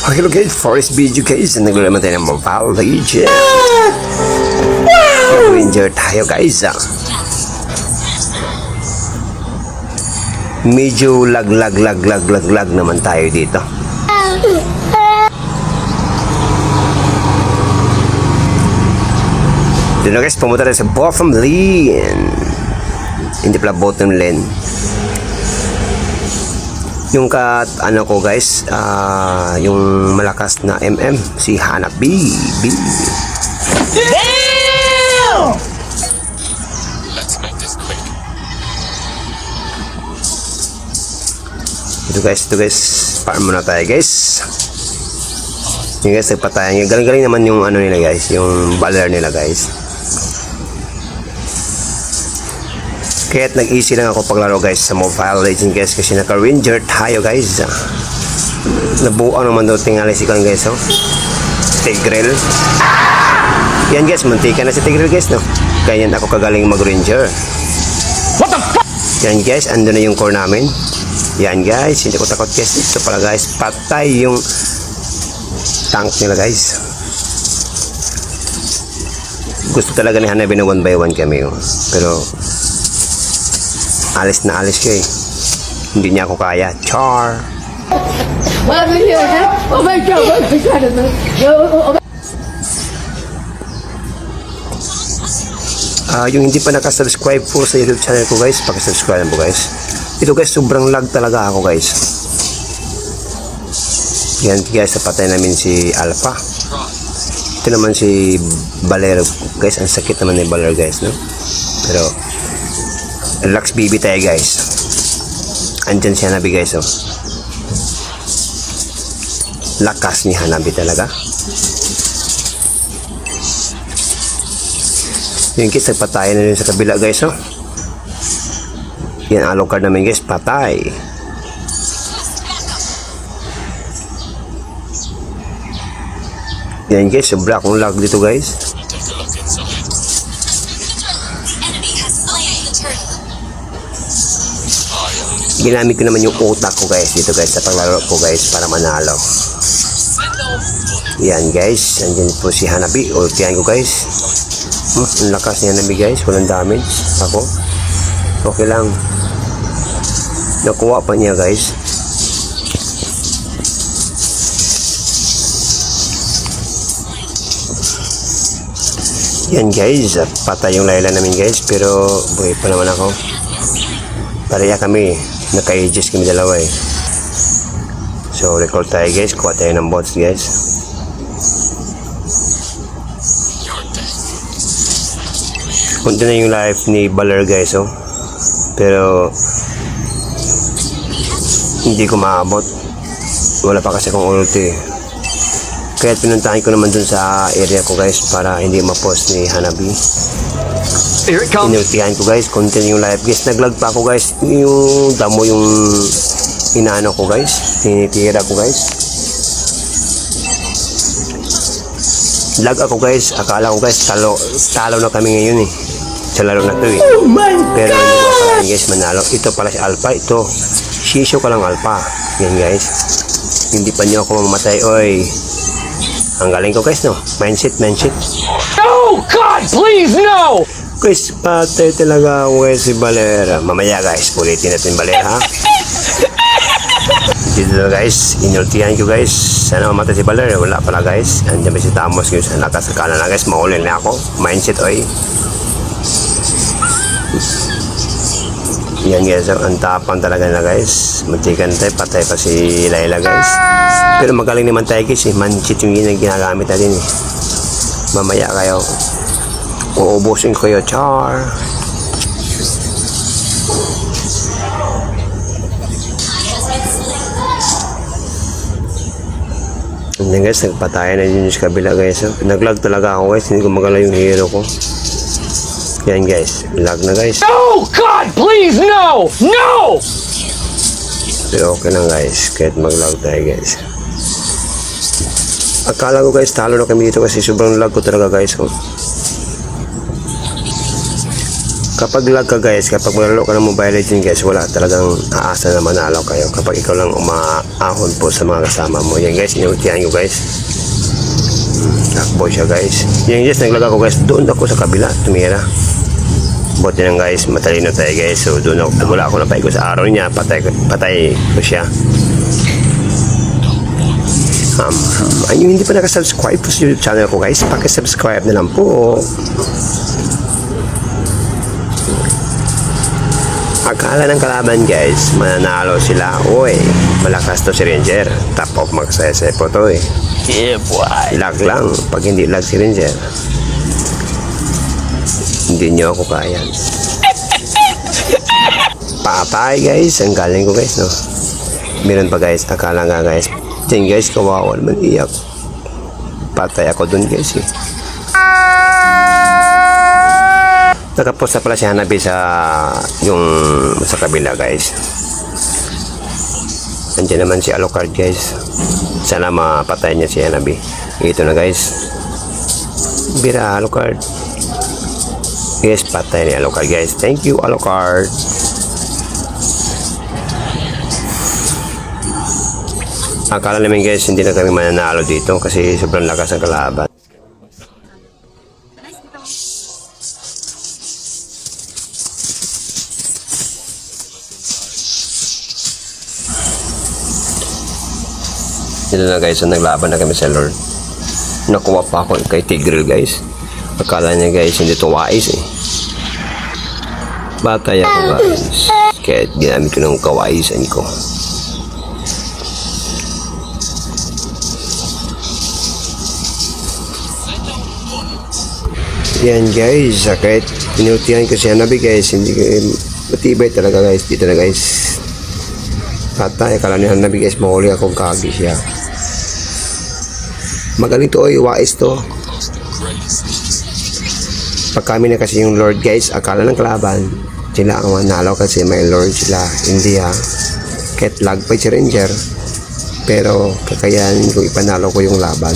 Hello guys, for this video guys, naglalaman tayo ng Mobile Legends. Enjoy tayo guys. Medyo lag naman tayo dito. Dito guys, pumunta tayo sa bottom lane. Hindi pala bottom lane. Yung ano ko guys, yung malakas na MM, si Hanabi. Damn! Let's make this quick. Ito guys, farm muna tayo guys. Yung guys, nagpatayan. Galing-galing naman yung ano nila guys, yung baller nila guys. Kaya't nag-easy lang ako paglaro guys sa Mobile Legends guys kasi naka-ranger tayo guys. Nabuo naman daw tingali si Kwan guys, oh. Tigreal. Yan guys, muntika na si Tigreal guys, no. Kaya yan ako kagaling mag-ranger. What the fuck? Yan guys, ando na yung core namin. Yan guys, hindi ko takot guys. Ito pala guys, patay yung tank nila guys. Gusto talaga ni Hanabi na 1 by 1 kami, oh. Pero alis na alis siya eh. Hindi niya ako kaya. Char! Yung hindi pa nakasubscribe po sa YouTube channel ko guys, pakisubscribe po guys. Ito guys, sobrang lag talaga ako guys. Yan guys, napatay namin si Alpha. Ito naman si Valero guys. Ang sakit naman ni Valero guys, no? Pero relax baby tayo guys. Andyan si Hanabi guys, oh. Lakas ni Hanabi talaga. Yung kids nagpatayan na rin sa kabila guys, oh. Yan along card namin guys, patay. Yan guys, sobra akong lag dito guys. Ginamit ko naman yung utak ko guys dito guys sa paglaro ko guys para manalo. Yan guys, andyan po si Hanabi. Ultihan ko guys. Ang lakas ni Hanabi guys, walang damage. Ako okay lang, nakuha pa niya guys. Yan guys, patay yung Layla namin guys, pero buhay pa naman ako. Pareha kami, naka-ages kami dalawa eh. So recall tayo guys, kuha tayo ng bots guys. Punta na yung life ni Baller guys, oh. Pero hindi ko maabot, wala pa kasi akong ulti. Kaya pinuntahan ko naman dun sa area ko guys para hindi ma-post ni Hanabi. Inultihan ko guys, continue yung live guys. Naglag pa ako guys, yung damo yung inaano ko guys, tinitira ko guys. Lag ako guys, akala ko guys talo na kami ngayon eh sa laro na to eh. Oh my Pero hindi ko akalain guys manalo. Ito pala si Alpha, ito shisho ka lang Alpha. Yan guys, hindi pa niyo ako mamatay oy. Ang galing ko guys, no? Mindset. No! God, please, no! Guys, patay talaga ako guys si Valera. Mamaya guys, ulitin natin Valera ha. Dito na guys, inultihan ko guys. Sana mamatay si Valera. Wala pala guys. Andiyan ba si Tamos guys? Nakasakana na guys, maulin na ako. Mindset oy. Yan guys, ang tapang talaga na guys. Magtikan tayo, patay pa si Layla guys. Pero magaling naman tayo guys eh. Mindset yung ginagamit natin eh. Mamaya kayo uubusin ko yung char. And then guys, nagpatayan na yun sa kabila guys. Naglag talaga ako guys, hindi ko magala yung hero ko. Yan guys, lag na guys. No! God, please, no! No! Pero okay lang guys, kahit maglag tayo guys. Akala ko guys, talo na kami dito kasi sobrang lag ko talaga guys. Kapag lag ka guys, kapag malaro ka ng Mobile Legends guys, wala talagang aasa na manalo kayo kapag ikaw lang umaahon po sa mga kasama mo. Yan guys, inutihan ko guys. Takbo siya guys. Yan guys, naglaga ko guys, doon ako sa kabila, tumira. Buti nang guys, matalino tayo guys. So doon ako, wala ako napay ko sa araw niya, patay ko siya. Ayun, hindi pa nakasubscribe po sa YouTube channel ko guys, pakisubscribe na lang po. Akala ng kalaban guys, mananalo sila. Uy, malakas to si Ranger. Top of magsayasay po to eh. Yeah, boy. Lag lang. Pag hindi lag si Ranger, hindi nyo ako kaya. Patay guys. Ang galing ko guys, no? Meron pa guys. Akala nga guys. Tingin guys, kawawa naman iyak. Patay ako dun guys eh. Nakapost na pala si Hanabi sa sa kabila guys. Nandiyan naman si Alucard guys. Sana mapatay niya si Hanabi. Ito na guys. Bira Alucard. Yes, patay ni Alucard guys. Thank you Alucard. Akala namin guys hindi na kami mananalo dito kasi sobrang lakas ang kalaban. Dito na guys, naglaban na kami sa Lord. Nakuha pa ako kay Tigreal guys. Akala niya guys hindi to wais eh. Batay ako guys. Kaya ginamit ko ng kawaisan ko. Yan guys, kahit pinutihan ko si Hanabi guys, hindi ko matibay talaga guys. Dito na guys. Patay, akala ni Hanabi guys, mahuli akong kagi siya. Magaling to, oy, wais to. Pag kami na kasi yung Lord guys, akala ng kalaban, sila ang manalo kasi may Lord sila. Hindi ha. Kahit lag pa si Ranger, pero kakayanin ko ipanalo ko yung laban.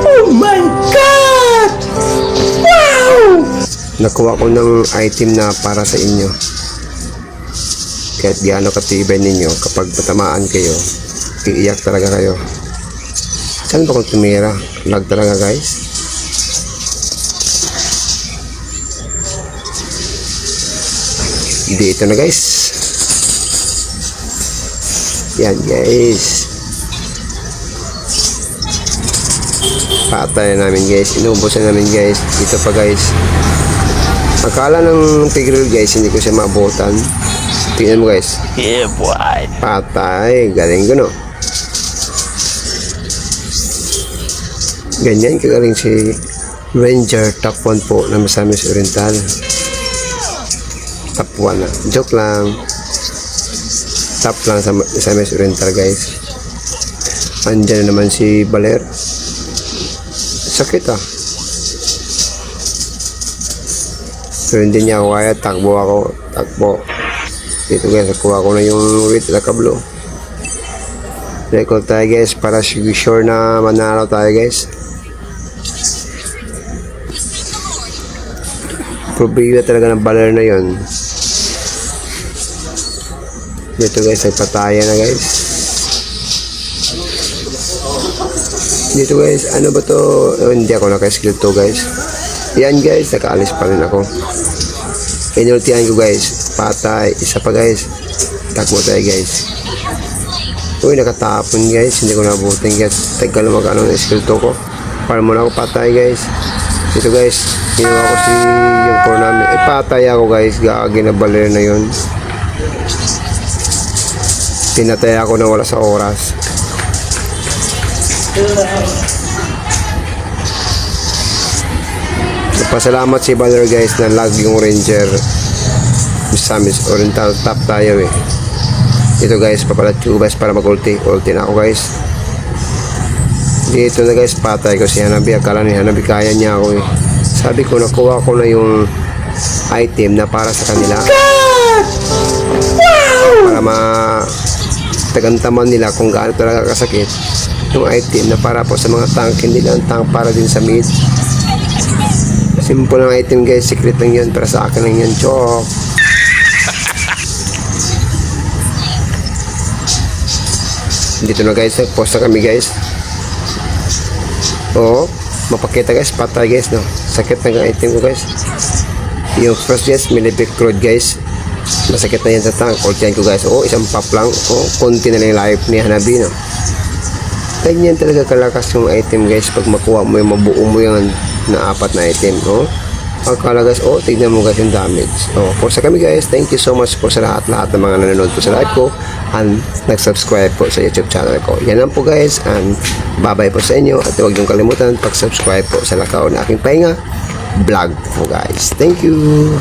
Oh my God! Wow! Nakuha ko ng item na para sa inyo. Kahit gaano katibay ninyo, kapag matamaan kayo, iiyak talaga kayo. Saan ba kung tumira? Lag talaga guys. Dito na guys. Yan guys. Patay namin guys. Inuubusan namin guys. Dito pa guys. Akala ng Tigreal guys, hindi ko siya maabutan. Tingnan mo guys. Yeah, boy. Patay. Galing ko no. Ganyan kagaling si Ranger top 1 po na Misamis Oriental. Top 1 na. Joke lang. Top lang sa Misamis Oriental guys. Andyan na naman si Baler. Sakit ah. Pero hindi niya ako kaya. Takbo ako. Takbo. Dito guys. Nakuha ko na yung wait na kablo. Record tayo guys. Para sure na manalo tayo guys. Probability talaga ng Baler na yon. Dito guys, nagpataya na guys. Dito guys, ano ba to? Oh, hindi ako naka-skill to guys. Yan guys, nakaalis pa rin ako. Inultihan ko guys. Patay. Isa pa guys. Takbo tayo guys. Uy, nakatapon guys. Hindi ko nabutin guys. Tagal na magkano na skill to ko. Para muna ako patay guys. Dito guys, ginawa ko si yung core namin. Ay, patay ako guys. Gagi na Baler na yun. Pinatay ako na wala sa oras. Pasalamat si Baler guys na lag yung Ranger. Misamis Oriental top tayo eh. Ito guys, papalat yung guys para mag-ulti. Ulti na ako guys. Dito na guys, patay ko si Hanabi. Akala ni Hanabi kaya niya ako eh. Sabi ko, nakuha ko na yung item na para sa kanila. Para tagantaman nila kung gaano talaga kasakit yung item na para po sa mga tank. Hindi lang tank para din sa mid. Simple lang item guys, secret lang yun, para sa akin lang yun, chok. Dito na guys, post na kami guys. Oo, mapakita guys, patay guys, no. Sakit na item ko guys. Yung first guys, Millipec Road guys. Masakit na yan sa tank, all ko guys. Oo, isang pop lang. Oo, konti na lang yung life ni Hanabi, no. Ganyan talaga kalakas yung item guys pag makuha mo yung mabuo mo yung na apat na item. Oh. Pagkala guys, oh, tignan mo guys yung damage. Oh, for sa kami guys, thank you so much po sa lahat ng mga nanonood po sa live ko and nag-subscribe po sa YouTube channel ko. Yan lang po guys, and bye-bye po sa inyo at huwag niyong kalimutan pag-subscribe po sa lakaw na aking pahinga vlog po guys. Thank you!